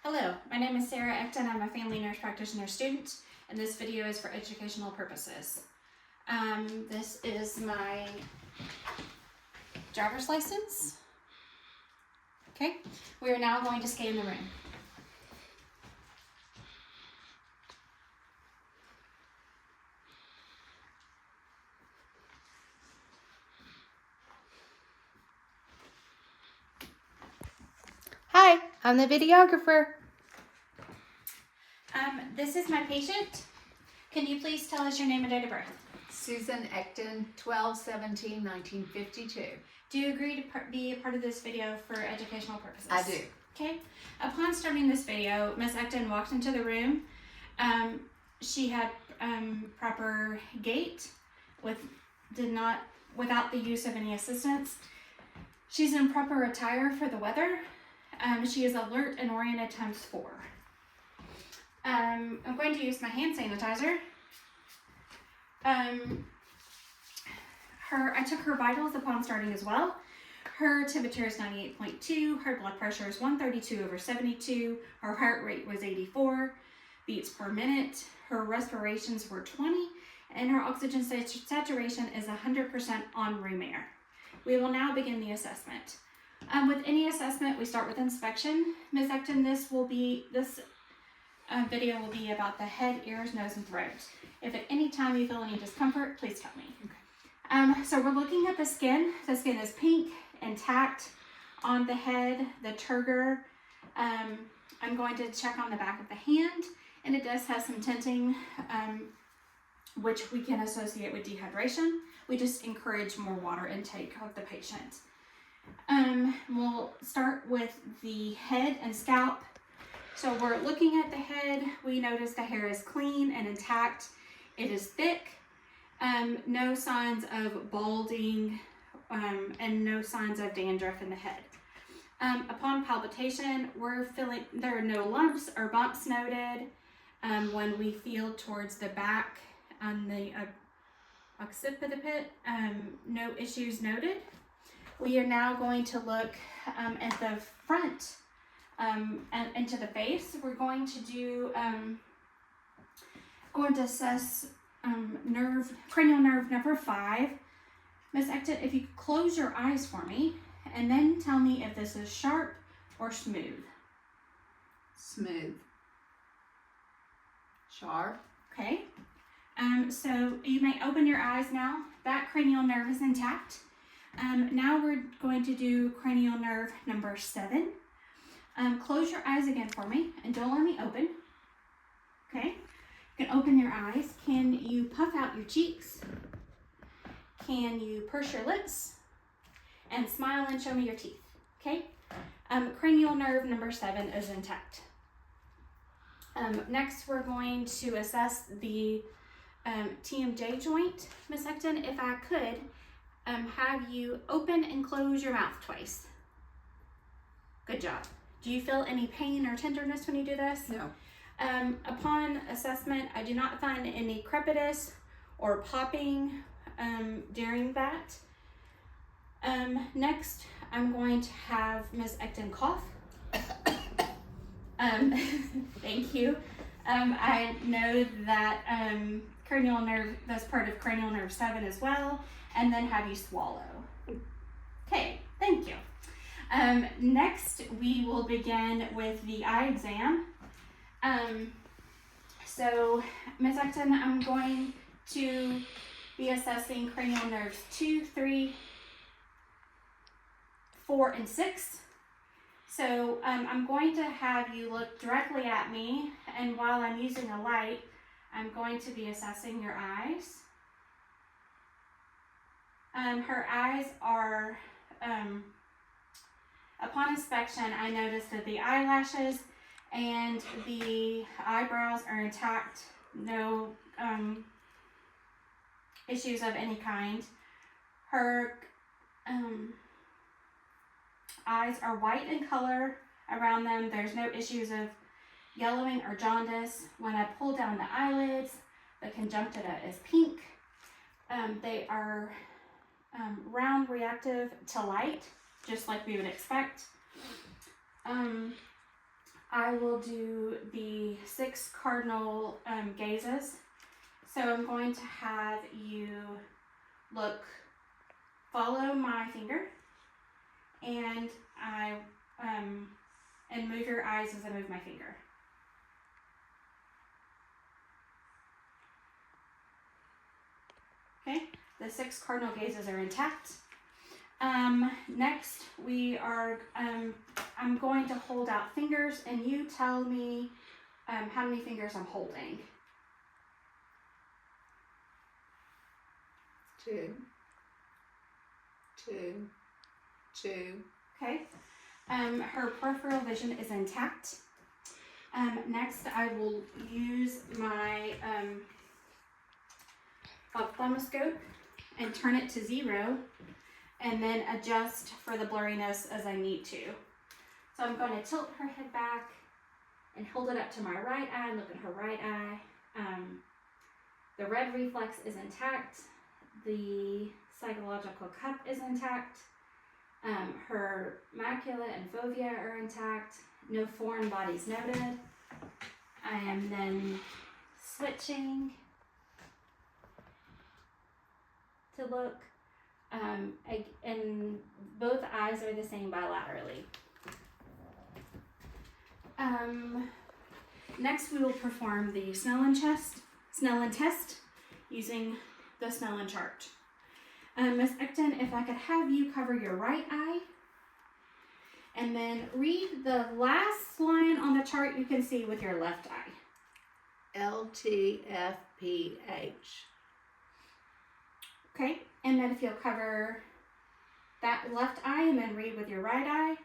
Hello, my name is Sarah Ecton. I'm a family nurse practitioner student, and this video is for educational purposes. This is my driver's license. Okay, we are now going to scan the room. Hi, I'm the videographer. This is my patient. Can you please tell us your name and date of birth? Susan Ecton, 12/17/1952. Do you agree to be a part of this video for educational purposes? I do. Okay. Upon starting this video, Ms. Ecton walked into the room. She had proper gait without the use of any assistance. She's in proper attire for the weather. She is alert and oriented ×4. I'm going to use my hand sanitizer. I took her vitals upon starting as well. Her temperature is 98.2, her blood pressure is 132/72, her heart rate was 84 beats per minute, her respirations were 20, and her oxygen saturation is 100% on room air. We will now begin the assessment. With any assessment, we start with inspection. Ms. Ecton, this video will be about the head, ears, nose, and throat. If at any time you feel any discomfort, please tell me. Okay. So we're looking at the skin. The skin is pink, intact on the head, the turgor. I'm going to check on the back of the hand, and it does have some tinting, which we can associate with dehydration. We just encourage more water intake of the patient. We'll start with the head and scalp. So we're looking at the head. We notice the hair is clean and intact. It is thick. No signs of balding, and no signs of dandruff in the head. Upon palpation, we're feeling there are no lumps or bumps noted. When we feel towards the back on the occiput, no issues noted. We are now going to look at the front and into the face. We're going to assess cranial nerve number 5. Ms. Ecton, if you could close your eyes for me and then tell me if this is sharp or smooth. Smooth. Sharp. Okay. So you may open your eyes now. That cranial nerve is intact. Now we're going to do cranial nerve number 7. Close your eyes again for me and don't let me open. Okay. You can open your eyes. Can you puff out your cheeks? Can you purse your lips? And smile and show me your teeth. Okay. Cranial nerve number 7 is intact. Next, we're going to assess the TMJ joint. Ms. Ecton, if I could have you open and close your mouth twice. Good job. Do you feel any pain or tenderness when you do this? No. Upon assessment, I do not find any crepitus or popping during that. Next, I'm going to have Ms. Ecton cough. Thank you. I know that cranial nerve, that's part of cranial nerve 7 as well, and then have you swallow. Okay, thank you. Next, we will begin with the eye exam. So, Ms. Ecton, I'm going to be assessing cranial nerves 2, 3, 4, and 6. So, I'm going to have you look directly at me, and while I'm using a light, I'm going to be assessing your eyes. Her eyes are, upon inspection, I noticed that the eyelashes and the eyebrows are intact, no issues of any kind. Her eyes are white in color around them. There's no issues of yellowing or jaundice. When I pull down the eyelids, the conjunctiva is pink. They are round, reactive to light, just like we would expect. I will do the 6 cardinal gazes. So I'm going to have you follow my finger, and and move your eyes as I move my finger. Okay, the 6 cardinal gazes are intact. Next we are, I'm going to hold out fingers, and you tell me how many fingers I'm holding. 2, 2, 2. Okay. Her peripheral vision is intact. Next, I will use my ophthalmoscope and turn it to 0, and then adjust for the blurriness as I need to. So I'm going to tilt her head back and hold it up to my right eye and look at her right eye. The red reflex is intact. The psychological cup is intact. Her macula and fovea are intact. No foreign bodies noted. I am then switching to look, and both eyes are the same bilaterally. Next, we will perform the Snellen test using the Snellen chart. Ms. Ecton, if I could have you cover your right eye, and then read the last line on the chart you can see with your left eye. LTFPH. Okay, and then if you'll cover that left eye and then read with your right eye.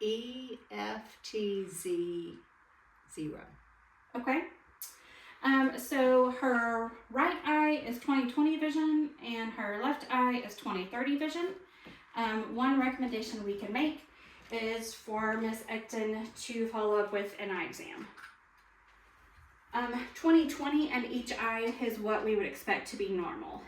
EFTZ 0. Okay. So her right eye is 20/20 vision, and her left eye is 20/30 vision. One recommendation we can make is for Ms. Ecton to follow up with an eye exam. 20/20 and each eye is what we would expect to be normal.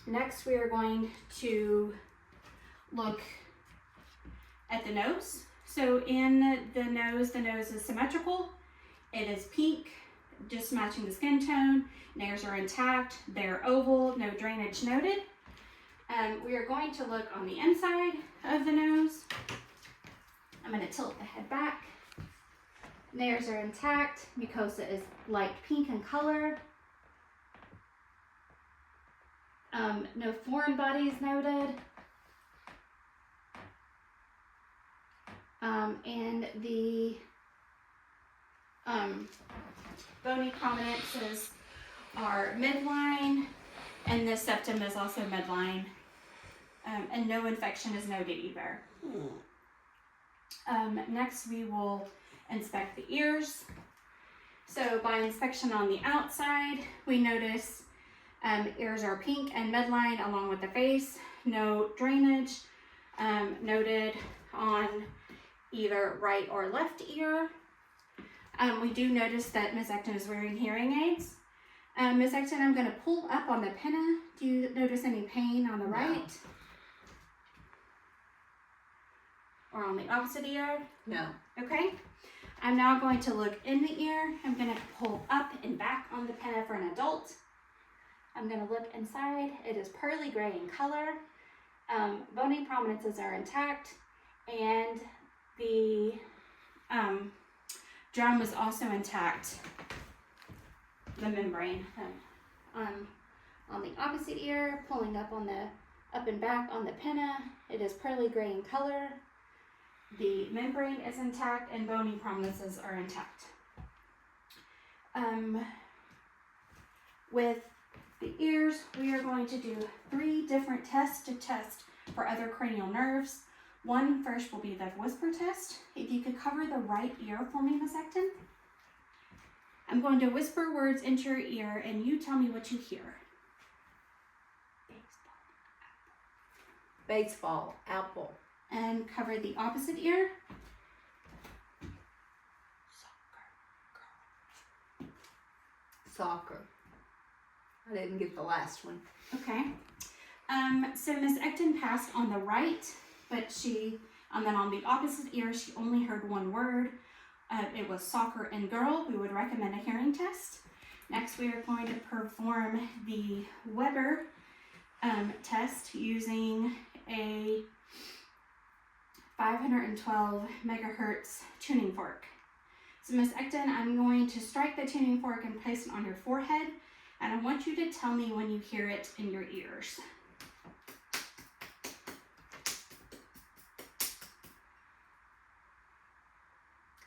Next, we are going to look at the nose. So in the nose is symmetrical. It is pink, just matching the skin tone. Nares are intact. They're oval, no drainage noted. We are going to look on the inside of the nose. I'm going to tilt the head back. Nares are intact. Mucosa is light pink in color. No foreign bodies noted. And the bony prominences are midline, and the septum is also midline, and no infection is noted either. Next, we will inspect the ears. So by inspection on the outside, we notice ears are pink and midline along with the face. No drainage noted on either right or left ear. We do notice that Ms. Ecton is wearing hearing aids. Ms. Ecton, I'm going to pull up on the pinna. Do you notice any pain on the right? Or on the opposite ear? No. Okay. I'm now going to look in the ear. I'm going to pull up and back on the pinna for an adult. I'm going to look inside. It is pearly gray in color. Bony prominences are intact, and the drum is also intact, the membrane. On the opposite ear, pulling up and back on the pinna, it is pearly gray in color. The membrane is intact, and bony prominences are intact. With the ears, we are going to do 3 different tests to test for other cranial nerves. One first will be the whisper test. If you could cover the right ear for me, Ms. Ecton. I'm going to whisper words into your ear, and you tell me what you hear. Baseball, apple. And cover the opposite ear. Soccer. I didn't get the last one. Okay. So Ms. Ecton passed on the right but and then on the opposite ear, she only heard one word. It was soccer and girl. We would recommend a hearing test. Next, we are going to perform the Weber test using a 512 megahertz tuning fork. So Miss Ecton, I'm going to strike the tuning fork and place it on your forehead, and I want you to tell me when you hear it in your ears.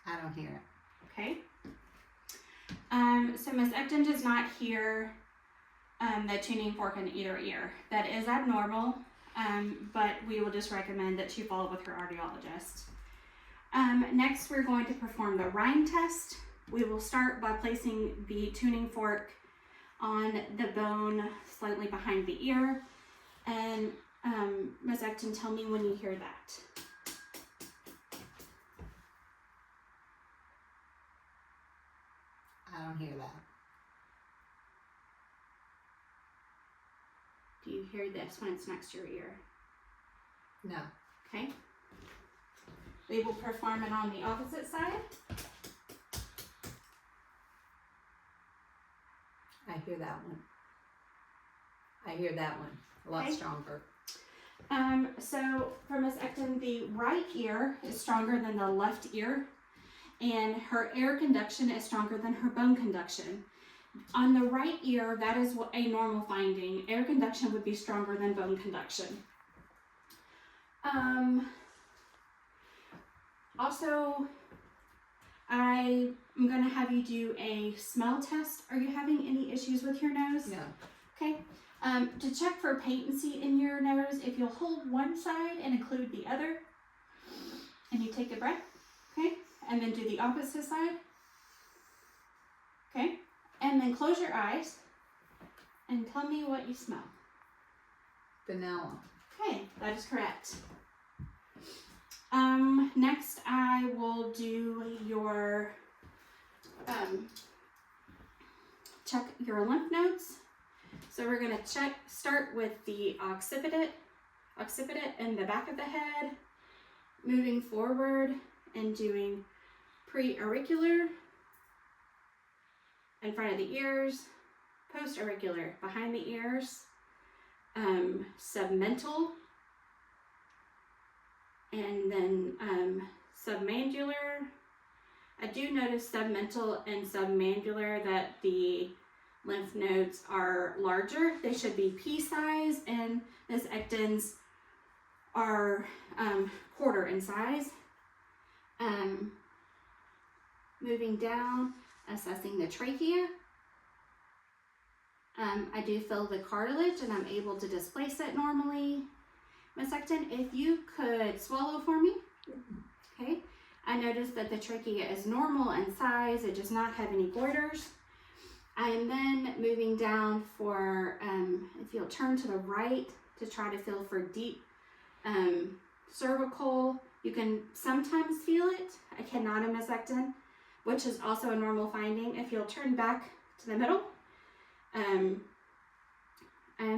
I don't hear it. Okay. So Miss Ecton does not hear the tuning fork in either ear. That is abnormal, but we will just recommend that she follow with her audiologist. Next, we're going to perform the rhyme test. We will start by placing the tuning fork on the bone slightly behind the ear. And Ms. Ecton, tell me when you hear that. I don't hear that. Do you hear this when it's next to your ear? No. Okay. We will perform it on the opposite side. I hear that one. I hear that one a lot Okay. stronger. So for Miss Ecton, the right ear is stronger than the left ear, and her air conduction is stronger than her bone conduction. On the right ear, that is a normal finding. Air conduction would be stronger than bone conduction. Also, I am going to have you do a smell test. Are you having any issues with your nose? No. Okay. To check for patency in your nose, if you'll hold one side and include the other, and you take a breath, okay? And then do the opposite side, okay? And then close your eyes and tell me what you smell. Vanilla. Okay, that is correct. Next I will do your, check your lymph nodes. So we're gonna start with the occipital in the back of the head, moving forward and doing pre-auricular in front of the ears, post-auricular behind the ears, submental, and then submandibular. I do notice submental and submandibular that the lymph nodes are larger. They should be pea size, and Miss Ecton's are quarter in size. Moving down, assessing the trachea. I do feel the cartilage and I'm able to displace it normally. Miss Ecton, if you could swallow for me. Okay. I noticed that the trachea is normal in size. It does not have any goiters. I am then moving down for, if you'll turn to the right to try to feel for deep cervical. You can sometimes feel it. I cannot in Miss Ecton, which is also a normal finding. If you'll turn back to the middle, and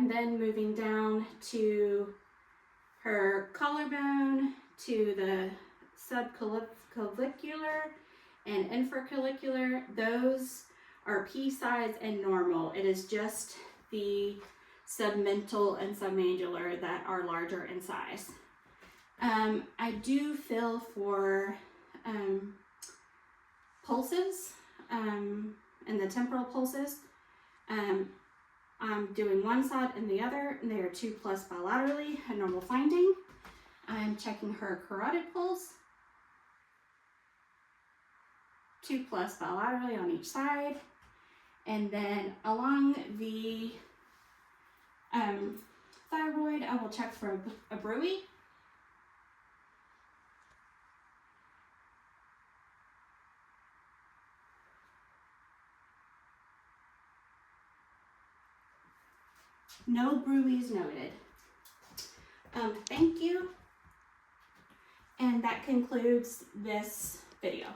then moving down to her collarbone, to the subclavicular and infraclavicular. Those are pea size and normal. It is just the submental and submandibular that are larger in size. I do feel for pulses and the temporal pulses. I'm doing one side and the other, and they are 2+ bilaterally, a normal finding. I'm checking her carotid pulse, 2+ bilaterally on each side. And then along the thyroid, I will check for a bruit. No bruits noted. Thank you. And that concludes this video.